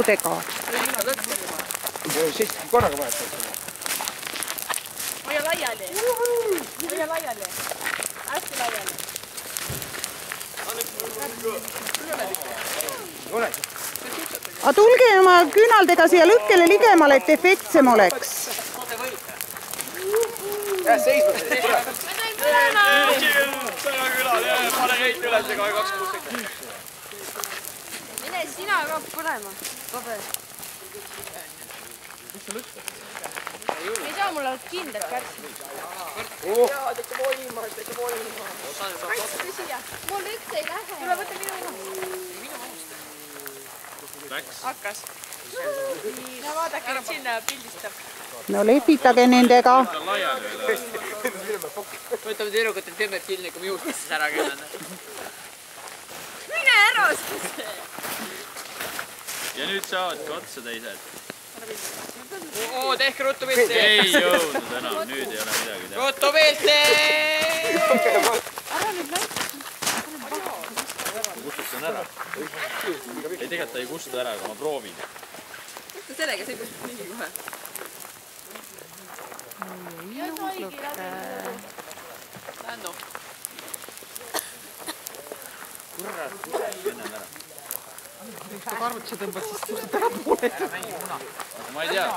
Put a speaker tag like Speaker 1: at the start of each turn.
Speaker 1: käskudega.
Speaker 2: Korraga vahetada.
Speaker 3: Hoia laiali. Hoia laiali. Hästi laiali.
Speaker 1: Aga tulge oma küünaldega siia lõkkele ligemale, et efektsem oleks.
Speaker 2: Seisma.
Speaker 4: Pane reit üles ja 260.
Speaker 3: Mine sina ka põlema. Ei saa mulle kindlalt kärsi. Jaa, teke voima. Kaitske siia. Mul üks ei lähe. Tule võtta minu oma. Hakkas. No vaadake nüüd sinna pildistab.
Speaker 1: No lehvitage nendega.
Speaker 4: Võtame tüdrukutel temmet kilni, kui me juustesse ära käime.
Speaker 3: Mine ära siis!
Speaker 5: Ja nüüd saavadki otsa teised.
Speaker 4: Oo, tehke ruttu pilti!
Speaker 5: Ei jõudnud enam, nüüd ei ole midagi teha.
Speaker 4: Ruttu pilti!
Speaker 3: Ära nüüd näita.
Speaker 5: Ma kustutan ära. Ei, tegelikult ei kustuta ära, aga ma proovin.
Speaker 3: Kustu sellega, see kustud mingi kohe.
Speaker 4: Lännu.
Speaker 5: Kurat, ennem ära.
Speaker 1: Kui arvuti sa tõmbad, siis kustut ära pooled.
Speaker 5: Ma ei tea.